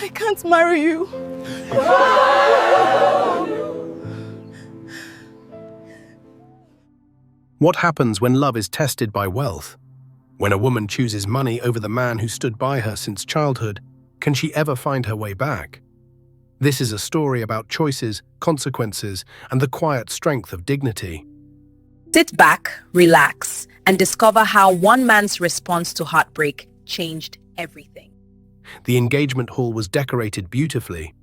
I can't marry you. What happens when love is tested by wealth? When a woman chooses money over the man who stood by her since childhood, can she ever find her way back? This is a story about choices, consequences, and the quiet strength of dignity. Sit back, relax, and discover how one man's response to heartbreak changed everything. The engagement hall was decorated beautifully.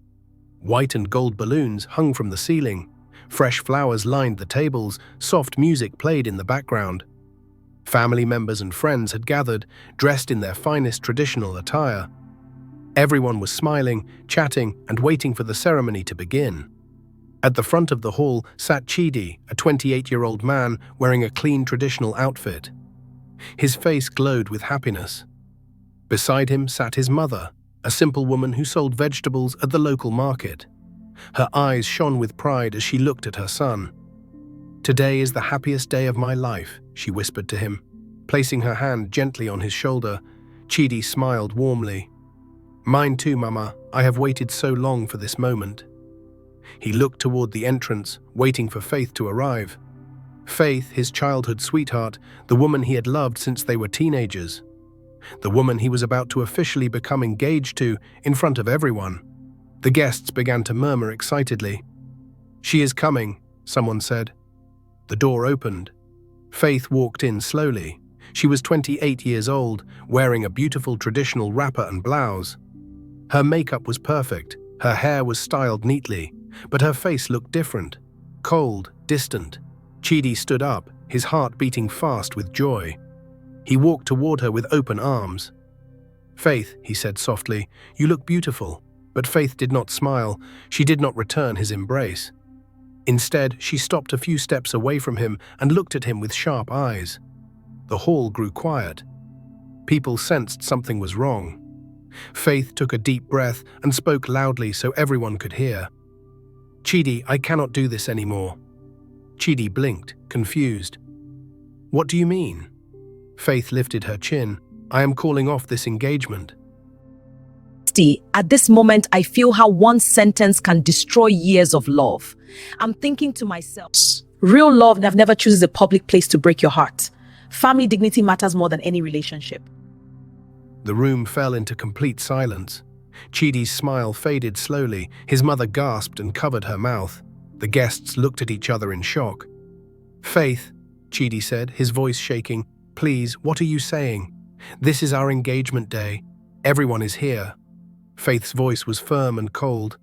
White and gold balloons hung from the ceiling. Fresh flowers lined the tables, soft music played in the background. Family members and friends had gathered, dressed in their finest traditional attire. Everyone was smiling, chatting, and waiting for the ceremony to begin. At the front of the hall sat Chidi, a 28-year-old man wearing a clean traditional outfit. His face glowed with happiness. Beside him sat his mother, a simple woman who sold vegetables at the local market. Her eyes shone with pride as she looked at her son. "Today is the happiest day of my life," she whispered to him. Placing her hand gently on his shoulder, Chidi smiled warmly. "Mine too, Mama. I have waited so long for this moment." He looked toward the entrance, waiting for Faith to arrive. Faith, his childhood sweetheart, the woman he had loved since they were teenagers. The woman he was about to officially become engaged to in front of everyone. The guests began to murmur excitedly. "She is coming," someone said. The door opened. Faith walked in slowly. She was 28 years old, wearing a beautiful traditional wrapper and blouse. Her makeup was perfect, her hair was styled neatly, but her face looked different, cold, distant. Chidi stood up, his heart beating fast with joy. He walked toward her with open arms. "Faith," he said softly, "you look beautiful." But Faith did not smile. She did not return his embrace. Instead, she stopped a few steps away from him and looked at him with sharp eyes. The hall grew quiet. People sensed something was wrong. Faith took a deep breath and spoke loudly so everyone could hear. "Chidi, I cannot do this anymore." Chidi blinked, confused. "What do you mean?" Faith lifted her chin. "I am calling off this engagement." At this moment, I feel how one sentence can destroy years of love. I'm thinking to myself, real love never chooses a public place to break your heart. Family dignity matters more than any relationship. The room fell into complete silence. Chidi's smile faded slowly. His mother gasped and covered her mouth. The guests looked at each other in shock. "Faith," Chidi said, his voice shaking, "please, what are you saying? This is our engagement day. Everyone is here." Faith's voice was firm and cold.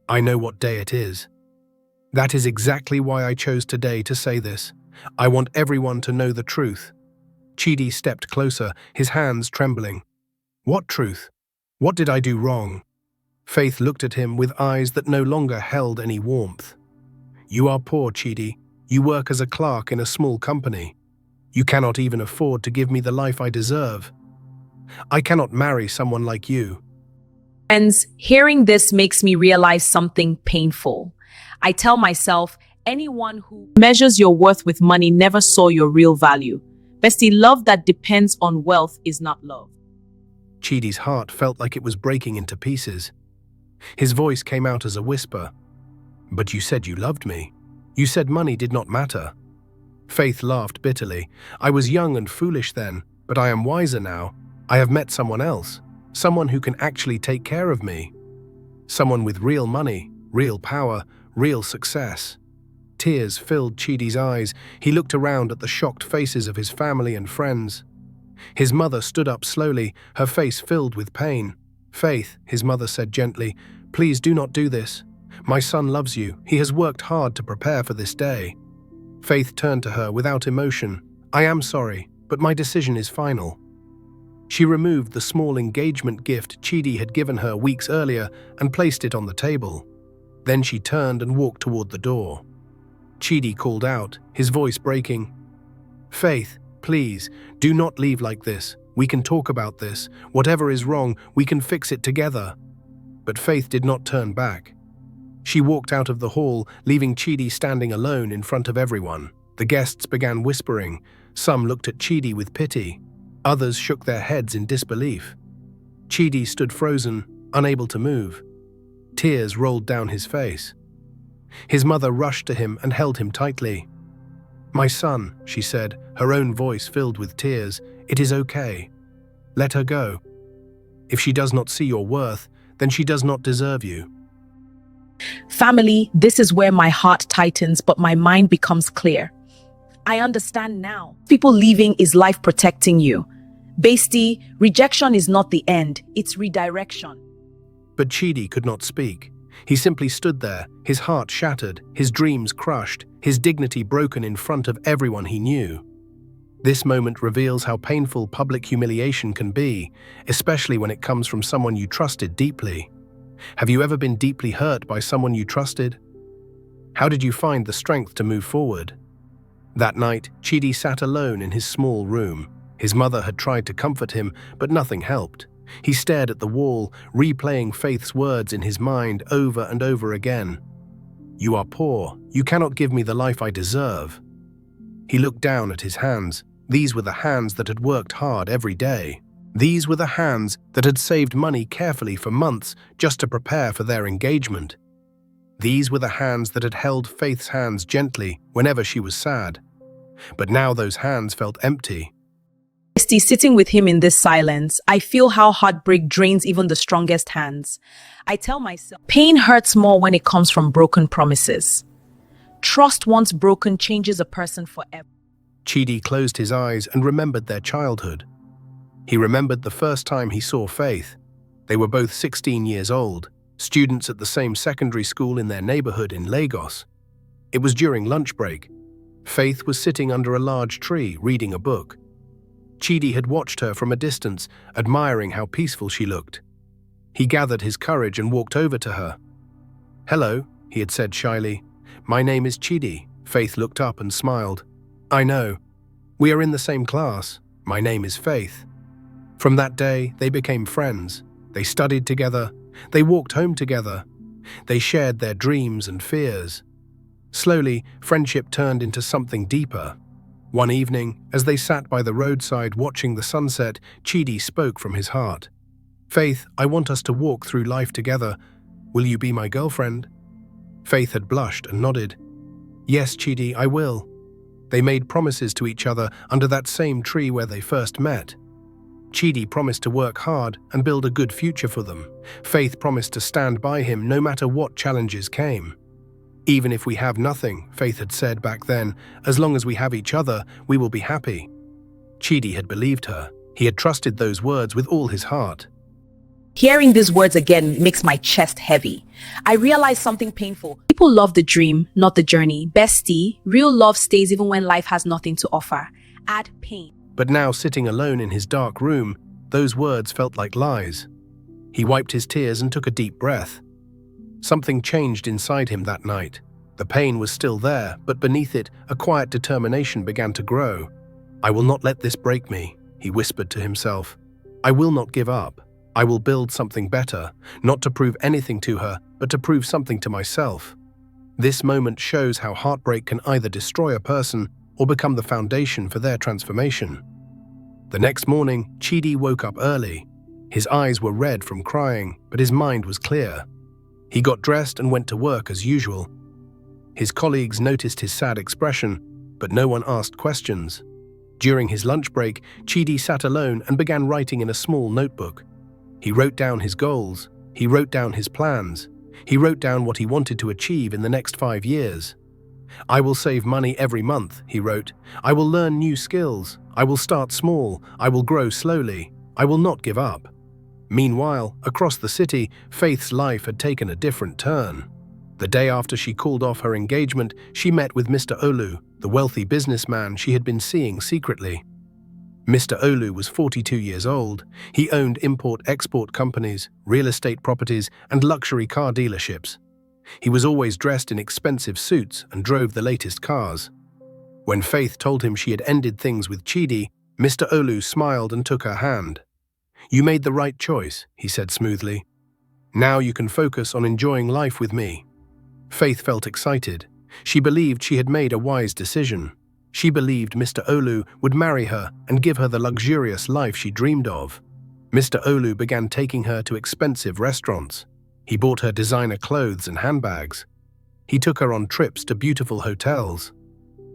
"I know what day it is. That is exactly why I chose today to say this. I want everyone to know the truth." Chidi stepped closer, his hands trembling. "What truth? What did I do wrong?" Faith looked at him with eyes that no longer held any warmth. "You are poor, Chidi. You work as a clerk in a small company. You cannot even afford to give me the life I deserve. I cannot marry someone like you." Friends, hearing this makes me realize something painful. I tell myself, anyone who measures your worth with money never saw your real value. Bestie, love that depends on wealth is not love. Chidi's heart felt like it was breaking into pieces. His voice came out as a whisper. "But you said you loved me. You said money did not matter." Faith laughed bitterly. "I was young and foolish then, but I am wiser now. I have met someone else. Someone who can actually take care of me. Someone with real money, real power, real success." Tears filled Chidi's eyes. He looked around at the shocked faces of his family and friends. His mother stood up slowly, her face filled with pain. "Faith," his mother said gently, "please do not do this. My son loves you. He has worked hard to prepare for this day." Faith turned to her without emotion. "I am sorry, but my decision is final." She removed the small engagement gift Chidi had given her weeks earlier and placed it on the table. Then she turned and walked toward the door. Chidi called out, his voice breaking. "Faith, please, do not leave like this. We can talk about this. Whatever is wrong, we can fix it together." But Faith did not turn back. She walked out of the hall, leaving Chidi standing alone in front of everyone. The guests began whispering. Some looked at Chidi with pity. Others shook their heads in disbelief. Chidi stood frozen, unable to move. Tears rolled down his face. His mother rushed to him and held him tightly. "My son," she said, her own voice filled with tears, "it is okay. Let her go. If she does not see your worth, then she does not deserve you." Family, this is where my heart tightens, but my mind becomes clear. I understand now. People leaving is life protecting you. Bestie, rejection is not the end, it's redirection. But Chidi could not speak. He simply stood there, his heart shattered, his dreams crushed, his dignity broken in front of everyone he knew. This moment reveals how painful public humiliation can be, especially when it comes from someone you trusted deeply. Have you ever been deeply hurt by someone you trusted? How did you find the strength to move forward? That night, Chidi sat alone in his small room. His mother had tried to comfort him, but nothing helped. He stared at the wall, replaying Faith's words in his mind over and over again. "You are poor. You cannot give me the life I deserve." He looked down at his hands. These were the hands that had worked hard every day. These were the hands that had saved money carefully for months just to prepare for their engagement. These were the hands that had held Faith's hands gently whenever she was sad. But now those hands felt empty. Sitting with him in this silence, I feel how heartbreak drains even the strongest hands. I tell myself, pain hurts more when it comes from broken promises. Trust once broken changes a person forever. Chidi closed his eyes and remembered their childhood. He remembered the first time he saw Faith. They were both 16 years old, students at the same secondary school in their neighborhood in Lagos. It was during lunch break. Faith was sitting under a large tree reading a book. Chidi had watched her from a distance, admiring how peaceful she looked. He gathered his courage and walked over to her. "Hello," he had said shyly. "My name is Chidi." Faith looked up and smiled. "I know. We are in the same class. My name is Faith." From that day, they became friends. They studied together. They walked home together. They shared their dreams and fears. Slowly, friendship turned into something deeper. One evening, as they sat by the roadside watching the sunset, Chidi spoke from his heart. "Faith, I want us to walk through life together. Will you be my girlfriend?" Faith had blushed and nodded. "Yes, Chidi, I will." They made promises to each other under that same tree where they first met. Chidi promised to work hard and build a good future for them. Faith promised to stand by him no matter what challenges came. "Even if we have nothing," Faith had said back then, "as long as we have each other, we will be happy." Chidi had believed her. He had trusted those words with all his heart. Hearing these words again makes my chest heavy. I realize something painful. People love the dream, not the journey. Bestie, real love stays even when life has nothing to offer. Add pain. But now, sitting alone in his dark room, those words felt like lies. He wiped his tears and took a deep breath. Something changed inside him that night. The pain was still there, but beneath it, a quiet determination began to grow. "I will not let this break me," he whispered to himself. "I will not give up. I will build something better, not to prove anything to her, but to prove something to myself." This moment shows how heartbreak can either destroy a person or become the foundation for their transformation. The next morning, Chidi woke up early. His eyes were red from crying, but his mind was clear. He got dressed and went to work as usual. His colleagues noticed his sad expression, but no one asked questions. During his lunch break, Chidi sat alone and began writing in a small notebook. He wrote down his goals. He wrote down his plans. He wrote down what he wanted to achieve in the next 5 years. "I will save money every month," he wrote. "I will learn new skills. I will start small. I will grow slowly. I will not give up." Meanwhile, across the city, Faith's life had taken a different turn. The day after she called off her engagement, she met with Mr. Olu, the wealthy businessman she had been seeing secretly. Mr. Olu was 42 years old. He owned import-export companies, real estate properties, and luxury car dealerships. He was always dressed in expensive suits and drove the latest cars. When Faith told him she had ended things with Chidi, Mr. Olu smiled and took her hand. "You made the right choice," he said smoothly. "Now you can focus on enjoying life with me." Faith felt excited. She believed she had made a wise decision. She believed Mr. Olu would marry her and give her the luxurious life she dreamed of. Mr. Olu began taking her to expensive restaurants. He bought her designer clothes and handbags. He took her on trips to beautiful hotels.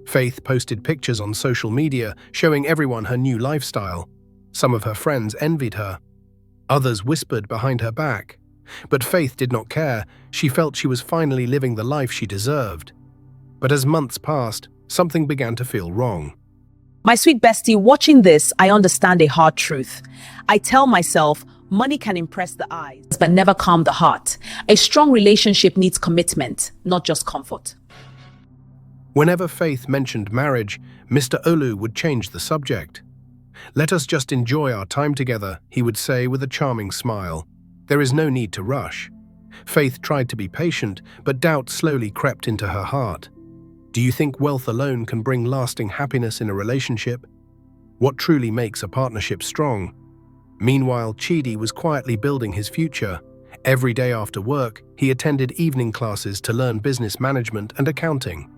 Faith posted pictures on social media showing everyone her new lifestyle. Some of her friends envied her. Others whispered behind her back. But Faith did not care. She felt she was finally living the life she deserved. But as months passed, something began to feel wrong. My sweet bestie, watching this, I understand a hard truth. I tell myself, money can impress the eyes, but never calm the heart. A strong relationship needs commitment, not just comfort. Whenever Faith mentioned marriage, Mr. Olu would change the subject. "Let us just enjoy our time together," he would say with a charming smile. "There is no need to rush." Faith tried to be patient, but doubt slowly crept into her heart. Do you think wealth alone can bring lasting happiness in a relationship? What truly makes a partnership strong? Meanwhile, Chidi was quietly building his future. Every day after work, he attended evening classes to learn business management and accounting.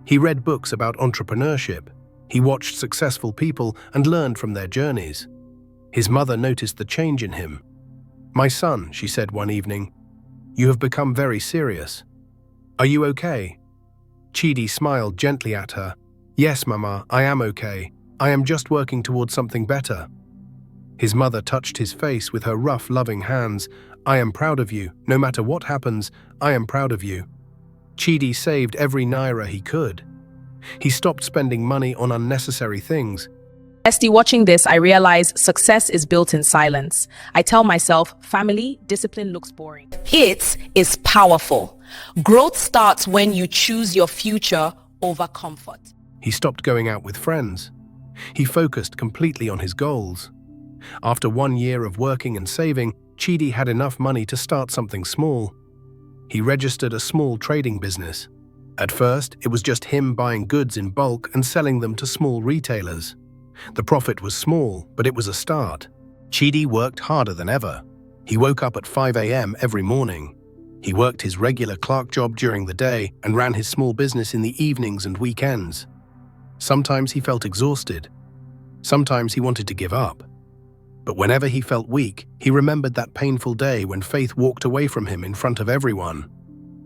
He read books about entrepreneurship. He watched successful people and learned from their journeys. His mother noticed the change in him. "My son," she said one evening, "you have become very serious. Are you okay?" Chidi smiled gently at her. "Yes, Mama, I am okay. I am just working towards something better." His mother touched his face with her rough, loving hands. "I am proud of you. No matter what happens, I am proud of you." Chidi saved every naira he could. He stopped spending money on unnecessary things. Bestie, watching this, I realize success is built in silence. I tell myself, family, discipline looks boring. It is powerful. Growth starts when you choose your future over comfort. He stopped going out with friends. He focused completely on his goals. After 1 year of working and saving, Chidi had enough money to start something small. He registered a small trading business. At first, it was just him buying goods in bulk and selling them to small retailers. The profit was small, but it was a start. Chidi worked harder than ever. He woke up at 5 a.m. every morning. He worked his regular clerk job during the day and ran his small business in the evenings and weekends. Sometimes he felt exhausted. Sometimes he wanted to give up. But whenever he felt weak, he remembered that painful day when Faith walked away from him in front of everyone.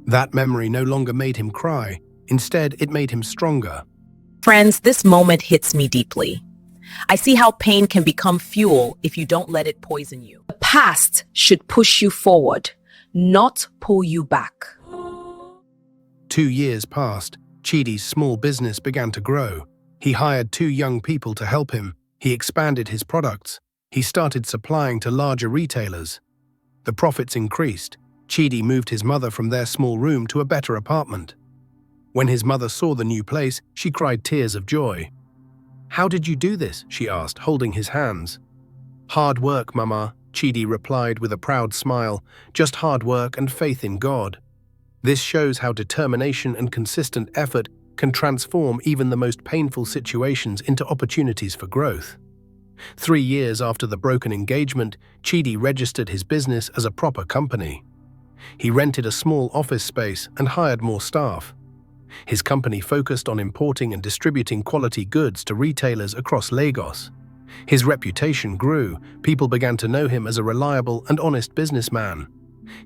That memory no longer made him cry. Instead, it made him stronger. Friends, this moment hits me deeply. I see how pain can become fuel if you don't let it poison you. The past should push you forward, not pull you back. 2 years passed. Chidi's small business began to grow. He hired 2 young people to help him. He expanded his products. He started supplying to larger retailers. The profits increased. Chidi moved his mother from their small room to a better apartment. When his mother saw the new place, she cried tears of joy. "How did you do this?" she asked, holding his hands. "Hard work, Mama," Chidi replied with a proud smile. "Just hard work and faith in God." This shows how determination and consistent effort can transform even the most painful situations into opportunities for growth. 3 years after the broken engagement, Chidi registered his business as a proper company. He rented a small office space and hired more staff. His company focused on importing and distributing quality goods to retailers across Lagos. His reputation grew. People began to know him as a reliable and honest businessman.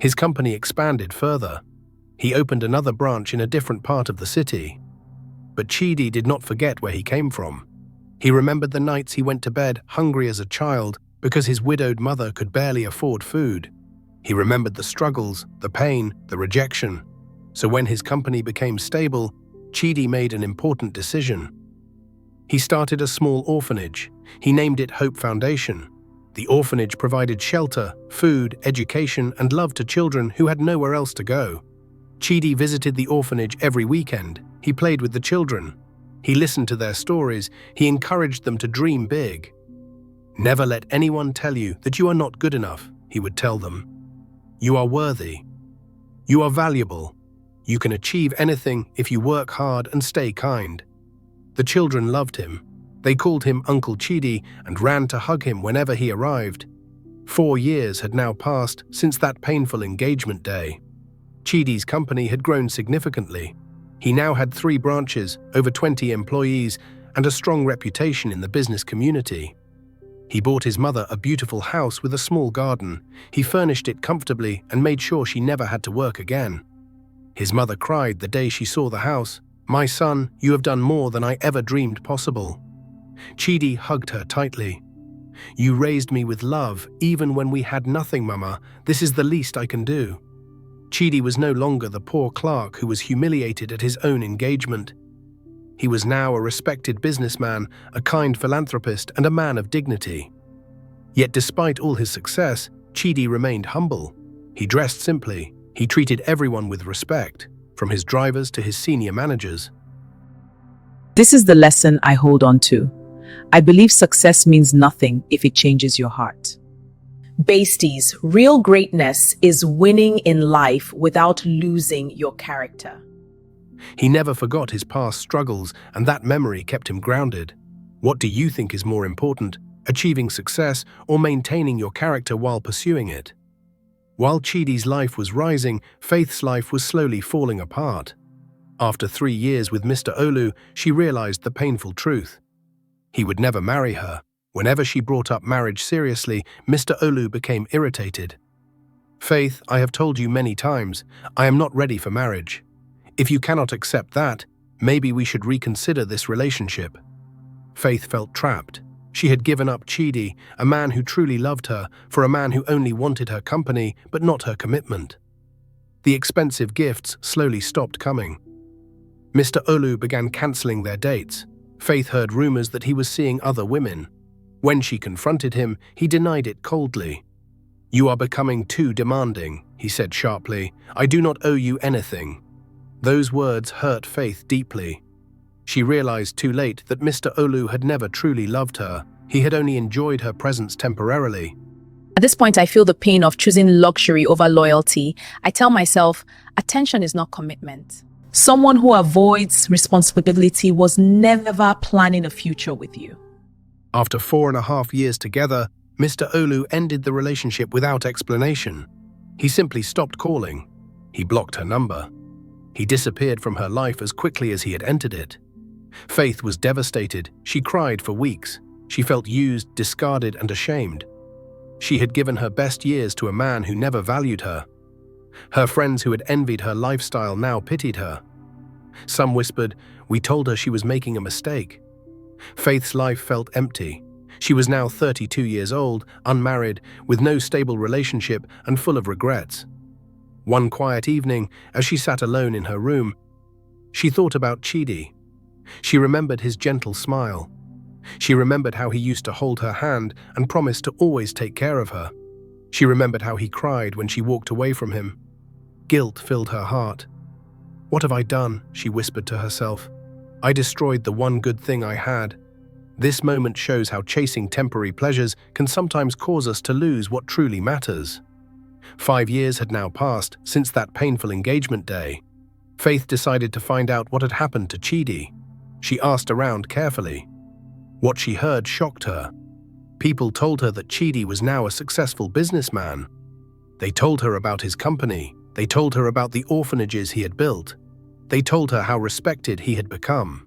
His company expanded further. He opened another branch in a different part of the city. But Chidi did not forget where he came from. He remembered the nights he went to bed hungry as a child because his widowed mother could barely afford food. He remembered the struggles, the pain, the rejection. So when his company became stable, Chidi made an important decision. He started a small orphanage. He named it Hope Foundation. The orphanage provided shelter, food, education, and love to children who had nowhere else to go. Chidi visited the orphanage every weekend. He played with the children. He listened to their stories. He encouraged them to dream big. "Never let anyone tell you that you are not good enough," he would tell them. "You are worthy. You are valuable. You can achieve anything if you work hard and stay kind." The children loved him. They called him Uncle Chidi and ran to hug him whenever he arrived. 4 years had now passed since that painful engagement day. Chidi's company had grown significantly. He now had 3 branches, over 20 employees, and a strong reputation in the business community. He bought his mother a beautiful house with a small garden. He furnished it comfortably and made sure she never had to work again. His mother cried the day she saw the house. "My son, you have done more than I ever dreamed possible." Chidi hugged her tightly. "You raised me with love, even when we had nothing, Mama. This is the least I can do." Chidi was no longer the poor clerk who was humiliated at his own engagement. He was now a respected businessman, a kind philanthropist, and a man of dignity. Yet despite all his success, Chidi remained humble. He dressed simply. He treated everyone with respect, from his drivers to his senior managers. This is the lesson I hold on to. I believe success means nothing if it changes your heart. Besties, real greatness is winning in life without losing your character. He never forgot his past struggles, and that memory kept him grounded. What do you think is more important, achieving success or maintaining your character while pursuing it? While Chidi's life was rising, Faith's life was slowly falling apart. After 3 years with Mr. Olu, she realized the painful truth. He would never marry her. Whenever she brought up marriage seriously, Mr. Olu became irritated. "Faith, I have told you many times, I am not ready for marriage. If you cannot accept that, maybe we should reconsider this relationship." Faith felt trapped. She had given up Chidi, a man who truly loved her, for a man who only wanted her company but not her commitment. The expensive gifts slowly stopped coming. Mr. Olu began cancelling their dates. Faith heard rumors that he was seeing other women. When she confronted him, he denied it coldly. "You are becoming too demanding," he said sharply. "I do not owe you anything." Those words hurt Faith deeply. She realized too late that Mr. Olu had never truly loved her. He had only enjoyed her presence temporarily. At this point, I feel the pain of choosing luxury over loyalty. I tell myself, attention is not commitment. Someone who avoids responsibility was never planning a future with you. After 4.5 years together, Mr. Olu ended the relationship without explanation. He simply stopped calling. He blocked her number. He disappeared from her life as quickly as he had entered it. Faith was devastated. She cried for weeks. She felt used, discarded, and ashamed. She had given her best years to a man who never valued her. Her friends who had envied her lifestyle now pitied her. Some whispered, "We told her she was making a mistake." Faith's life felt empty. She was now 32 years old, unmarried, with no stable relationship and full of regrets. One quiet evening, as she sat alone in her room, she thought about Chidi. She remembered his gentle smile. She remembered how he used to hold her hand and promise to always take care of her. She remembered how he cried when she walked away from him. Guilt filled her heart. "What have I done?" she whispered to herself. "I destroyed the one good thing I had." This moment shows how chasing temporary pleasures can sometimes cause us to lose what truly matters. 5 years had now passed since that painful engagement day. Faith decided to find out what had happened to Chidi. She asked around carefully. What she heard shocked her. People told her that Chidi was now a successful businessman. They told her about his company. They told her about the orphanages he had built. They told her how respected he had become.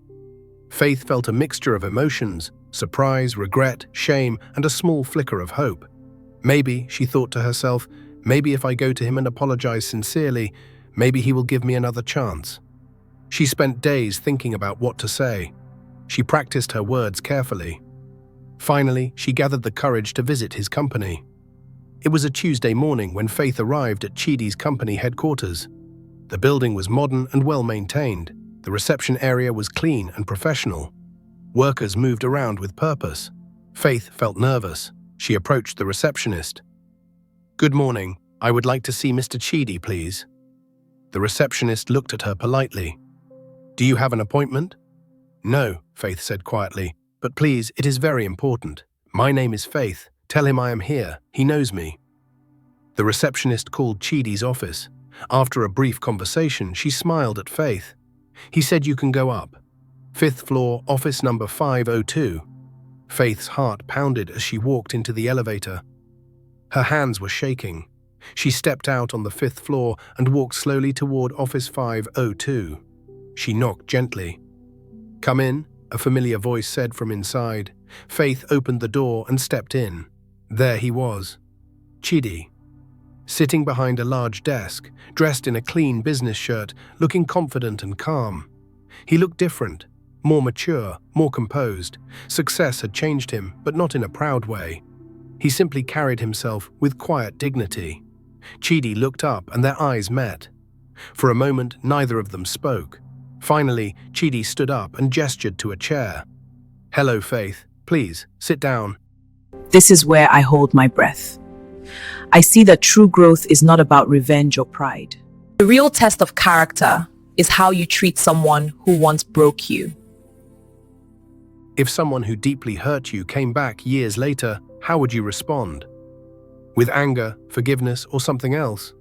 Faith felt a mixture of emotions: surprise, regret, shame, and a small flicker of hope. Maybe, she thought to herself, maybe if I go to him and apologize sincerely, maybe he will give me another chance. She spent days thinking about what to say. She practiced her words carefully. Finally, she gathered the courage to visit his company. It was a Tuesday morning when Faith arrived at Chidi's company headquarters. The building was modern and well-maintained. The reception area was clean and professional. Workers moved around with purpose. Faith felt nervous. She approached the receptionist. "Good morning. I would like to see Mr. Chidi, please." The receptionist looked at her politely. "Do you have an appointment?" "No," Faith said quietly, "but please, it is very important. My name is Faith. Tell him I am here. He knows me." The receptionist called Chidi's office. After a brief conversation, she smiled at Faith. "He said you can go up. 5th floor, office number 502. Faith's heart pounded as she walked into the elevator. Her hands were shaking. She stepped out on the 5th floor and walked slowly toward office 502. She knocked gently. "Come in," a familiar voice said from inside. Faith opened the door and stepped in. There he was, Chidi, sitting behind a large desk, dressed in a clean business shirt, looking confident and calm. He looked different, more mature, more composed. Success had changed him, but not in a proud way. He simply carried himself with quiet dignity. Chidi looked up and their eyes met. For a moment, neither of them spoke. Finally, Chidi stood up and gestured to a chair. "Hello, Faith. Please, sit down." This is where I hold my breath. I see that true growth is not about revenge or pride. The real test of character is how you treat someone who once broke you. If someone who deeply hurt you came back years later, how would you respond? With anger, forgiveness, or something else?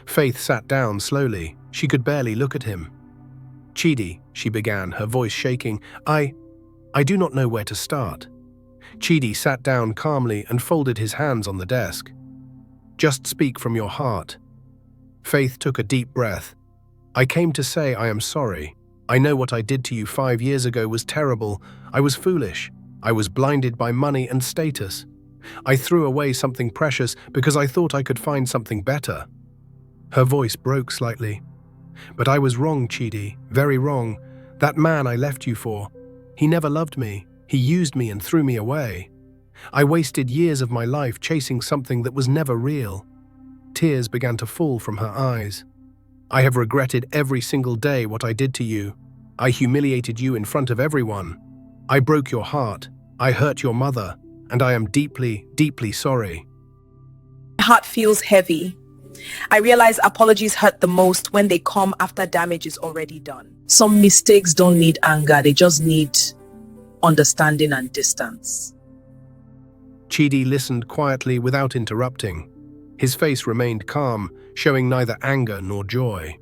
Faith sat down slowly. She could barely look at him. "Chidi," she began, her voice shaking, I do not know where to start." Chidi sat down calmly and folded his hands on the desk. "Just speak from your heart." Faith took a deep breath. "I came to say I am sorry. I know what I did to you 5 years ago was terrible. I was foolish. I was blinded by money and status. I threw away something precious because I thought I could find something better." Her voice broke slightly. "But I was wrong, Chidi, very wrong. That man I left you for, he never loved me. He used me and threw me away. I wasted years of my life chasing something that was never real." Tears began to fall from her eyes. "I have regretted every single day what I did to you. I humiliated you in front of everyone. I broke your heart. I hurt your mother, and I am deeply, deeply sorry." My heart feels heavy. I realize apologies hurt the most when they come after damage is already done. Some mistakes don't need anger, they just need understanding and distance. Chidi listened quietly without interrupting. His face remained calm, showing neither anger nor joy.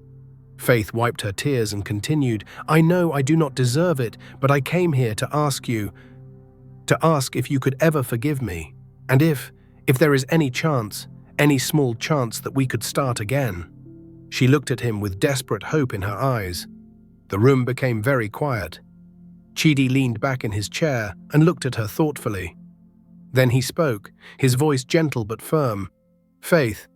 Faith wiped her tears and continued, "I know I do not deserve it, but I came here to ask if you could ever forgive me, and if there is any chance, any small chance that we could start again." She looked at him with desperate hope in her eyes. The room became very quiet. Chidi leaned back in his chair and looked at her thoughtfully. Then he spoke, his voice gentle but firm. "Faith,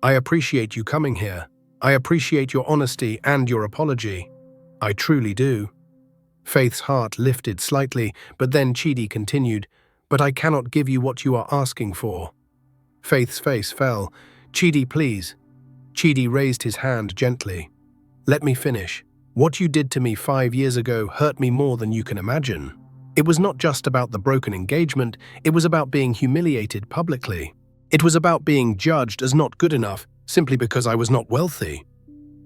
I appreciate you coming here. I appreciate your honesty and your apology. I truly do." Faith's heart lifted slightly, but then Chidi continued, "But I cannot give you what you are asking for." Faith's face fell. "Chidi, please." Chidi raised his hand gently. "Let me finish. What you did to me 5 years ago hurt me more than you can imagine. It was not just about the broken engagement, it was about being humiliated publicly. It was about being judged as not good enough simply because I was not wealthy."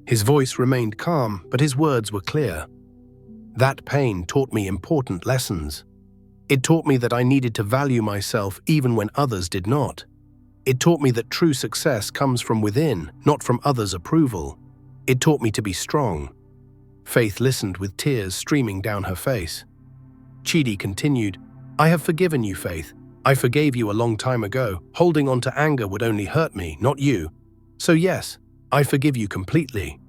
His voice remained calm, but his words were clear. "That pain taught me important lessons. It taught me that I needed to value myself even when others did not. It taught me that true success comes from within, not from others' approval. It taught me to be strong." Faith listened with tears streaming down her face. Chidi continued, "I have forgiven you, Faith. I forgave you a long time ago. Holding on to anger would only hurt me, not you. So yes, I forgive you completely."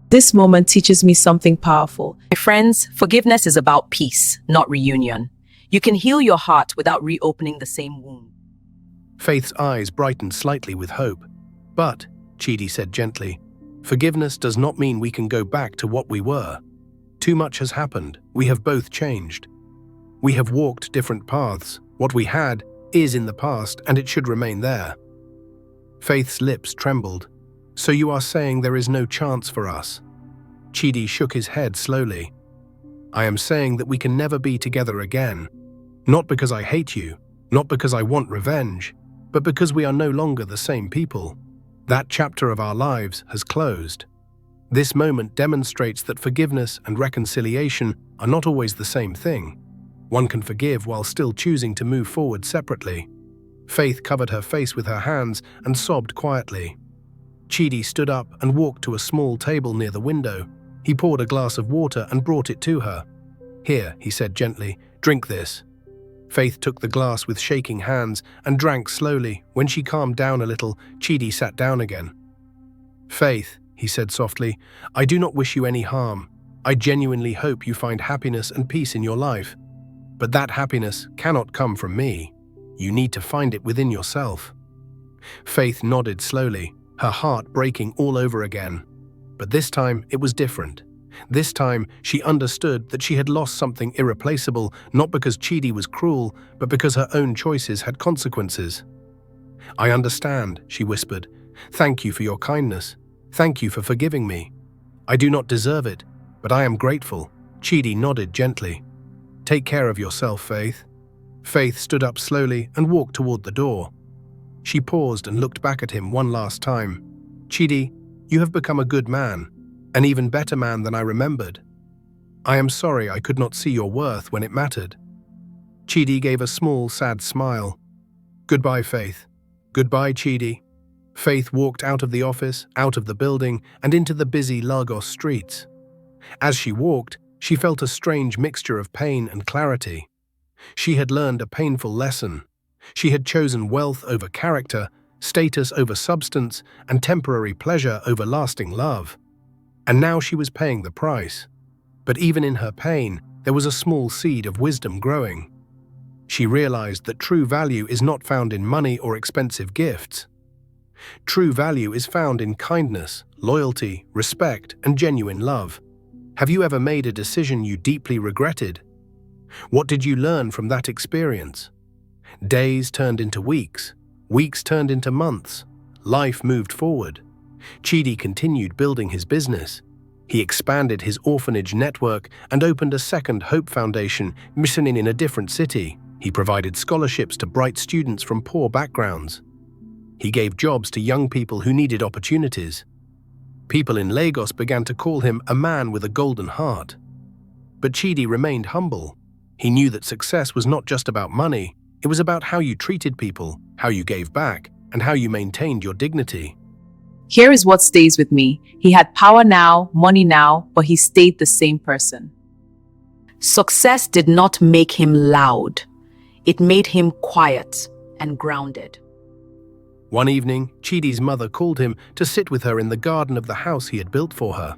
This moment teaches me something powerful. My friends, forgiveness is about peace, not reunion. You can heal your heart without reopening the same wound. Faith's eyes brightened slightly with hope. "But," Chidi said gently, "forgiveness does not mean we can go back to what we were. Too much has happened. We have both changed. We have walked different paths. What we had is in the past, and it should remain there." Faith's lips trembled. "So you are saying there is no chance for us?" Chidi shook his head slowly. "I am saying that we can never be together again. Not because I hate you, not because I want revenge, but because we are no longer the same people. That chapter of our lives has closed. This moment demonstrates that forgiveness and reconciliation are not always the same thing. One can forgive while still choosing to move forward separately." Faith covered her face with her hands and sobbed quietly. Chidi stood up and walked to a small table near the window. He poured a glass of water and brought it to her. "Here," he said gently, "drink this." Faith took the glass with shaking hands and drank slowly. When she calmed down a little, Chidi sat down again. "Faith," he said softly, "I do not wish you any harm. I genuinely hope you find happiness and peace in your life. But that happiness cannot come from me. You need to find it within yourself." Faith nodded slowly, her heart breaking all over again. But this time it was different. This time she understood that she had lost something irreplaceable, not because Chidi was cruel, but because her own choices had consequences. "I understand," she whispered. "Thank you for your kindness. Thank you for forgiving me. I do not deserve it, but I am grateful." Chidi nodded gently. "Take care of yourself, Faith." Faith stood up slowly and walked toward the door. She paused and looked back at him one last time. "Chidi, you have become a good man, an even better man than I remembered. I am sorry I could not see your worth when it mattered." Chidi gave a small, sad smile. "Goodbye, Faith." "Goodbye, Chidi." Faith walked out of the office, out of the building, and into the busy Lagos streets. As she walked, she felt a strange mixture of pain and clarity. She had learned a painful lesson. She had chosen wealth over character, status over substance, and temporary pleasure over lasting love. And now she was paying the price. But even in her pain, there was a small seed of wisdom growing. She realized that true value is not found in money or expensive gifts. True value is found in kindness, loyalty, respect, and genuine love. Have you ever made a decision you deeply regretted? What did you learn from that experience? Days turned into weeks. Weeks turned into months. Life moved forward. Chidi continued building his business. He expanded his orphanage network and opened a second Hope Foundation, mission in a different city. He provided scholarships to bright students from poor backgrounds. He gave jobs to young people who needed opportunities. People in Lagos began to call him a man with a golden heart. But Chidi remained humble. He knew that success was not just about money. It was about how you treated people, how you gave back, and how you maintained your dignity. Here is what stays with me. He had power now, money now, but he stayed the same person. Success did not make him loud. It made him quiet and grounded. One evening, Chidi's mother called him to sit with her in the garden of the house he had built for her.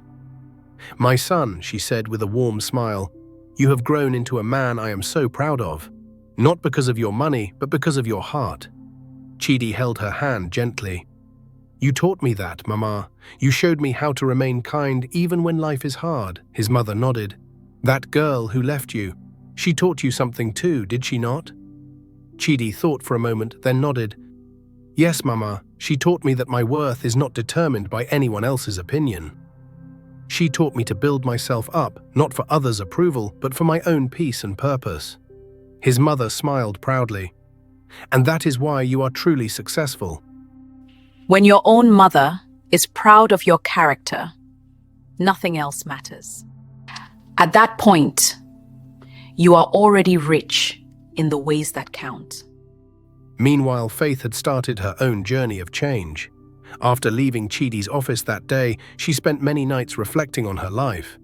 "My son," she said with a warm smile, "you have grown into a man I am so proud of. Not because of your money, but because of your heart." Chidi held her hand gently. "You taught me that, Mama. You showed me how to remain kind even when life is hard." His mother nodded. "That girl who left you, she taught you something too, did she not?" Chidi thought for a moment, then nodded. "Yes, Mama. She taught me that my worth is not determined by anyone else's opinion. She taught me to build myself up, not for others' approval, but for my own peace and purpose." His mother smiled proudly. "And that is why you are truly successful." When your own mother is proud of your character, nothing else matters. At that point, you are already rich in the ways that count. Meanwhile, Faith had started her own journey of change. After leaving Chidi's office that day, she spent many nights reflecting on her life.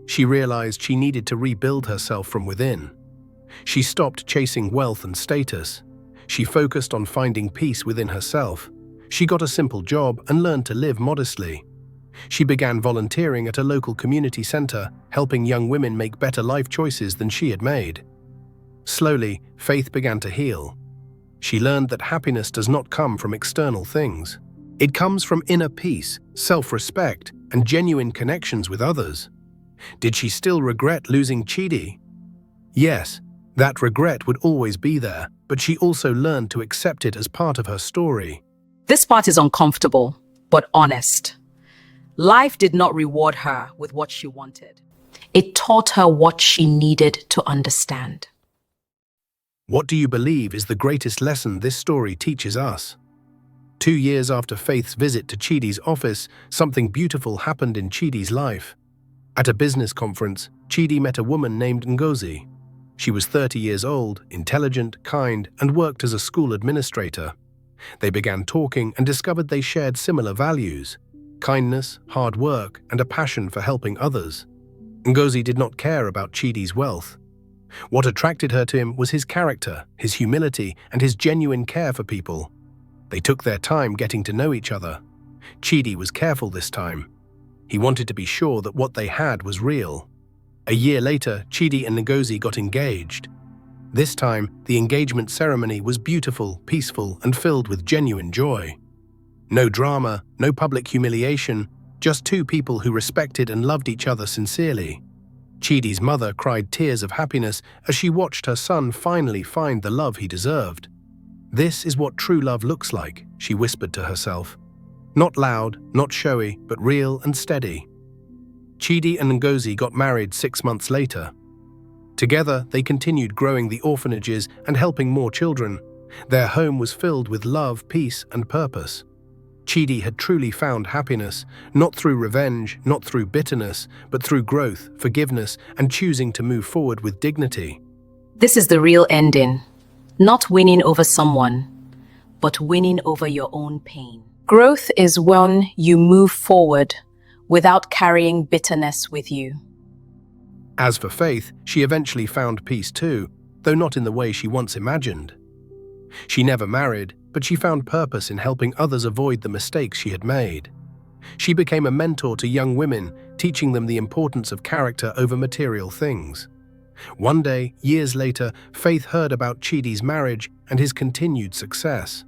She realized she needed to rebuild herself from within. She stopped chasing wealth and status. She focused on finding peace within herself. She got a simple job and learned to live modestly. She began volunteering at a local community center, helping young women make better life choices than she had made. Slowly, Faith began to heal. She learned that happiness does not come from external things. It comes from inner peace, self-respect, and genuine connections with others. Did she still regret losing Chidi? Yes, that regret would always be there, but she also learned to accept it as part of her story. This part is uncomfortable, but honest. Life did not reward her with what she wanted. It taught her what she needed to understand. What do you believe is the greatest lesson this story teaches us? 2 years after Faith's visit to Chidi's office, something beautiful happened in Chidi's life. At a business conference, Chidi met a woman named Ngozi. She was 30 years old, intelligent, kind, and worked as a school administrator. They began talking and discovered they shared similar values: kindness, hard work, and a passion for helping others. Ngozi did not care about Chidi's wealth. What attracted her to him was his character, his humility, and his genuine care for people. They took their time getting to know each other. Chidi was careful this time. He wanted to be sure that what they had was real. A year later, Chidi and Ngozi got engaged. This time, the engagement ceremony was beautiful, peaceful, and filled with genuine joy. No drama, no public humiliation, just two people who respected and loved each other sincerely. Chidi's mother cried tears of happiness as she watched her son finally find the love he deserved. "This is what true love looks like," she whispered to herself. Not loud, not showy, but real and steady. Chidi and Ngozi got married 6 months later. Together, they continued growing the orphanages and helping more children. Their home was filled with love, peace, and purpose. Chidi had truly found happiness, not through revenge, not through bitterness, but through growth, forgiveness, and choosing to move forward with dignity. This is the real ending. Not winning over someone, but winning over your own pain. Growth is when you move forward without carrying bitterness with you. As for Faith, she eventually found peace too, though not in the way she once imagined. She never married, but she found purpose in helping others avoid the mistakes she had made. She became a mentor to young women, teaching them the importance of character over material things. One day, years later, Faith heard about Chidi's marriage and his continued success.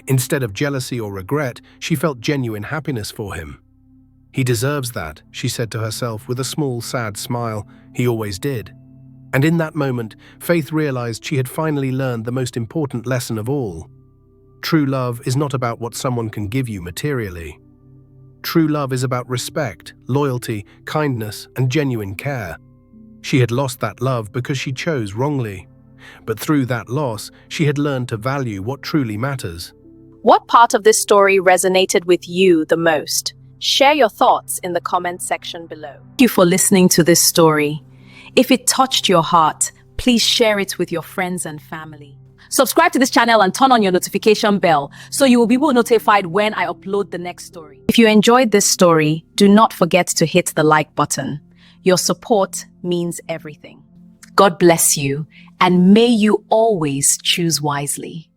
Instead of jealousy or regret, she felt genuine happiness for him. "He deserves that," she said to herself with a small, sad smile. "He always did." And in that moment, Faith realized she had finally learned the most important lesson of all. True love is not about what someone can give you materially. True love is about respect, loyalty, kindness, and genuine care. She had lost that love because she chose wrongly. But through that loss, she had learned to value what truly matters. What part of this story resonated with you the most? Share your thoughts in the comment section below. Thank you for listening to this story. If it touched your heart, please share it with your friends and family. Subscribe to this channel and turn on your notification bell so you will be notified when I upload the next story. If you enjoyed this story, do not forget to hit the like button. Your support means everything. God bless you, and may you always choose wisely.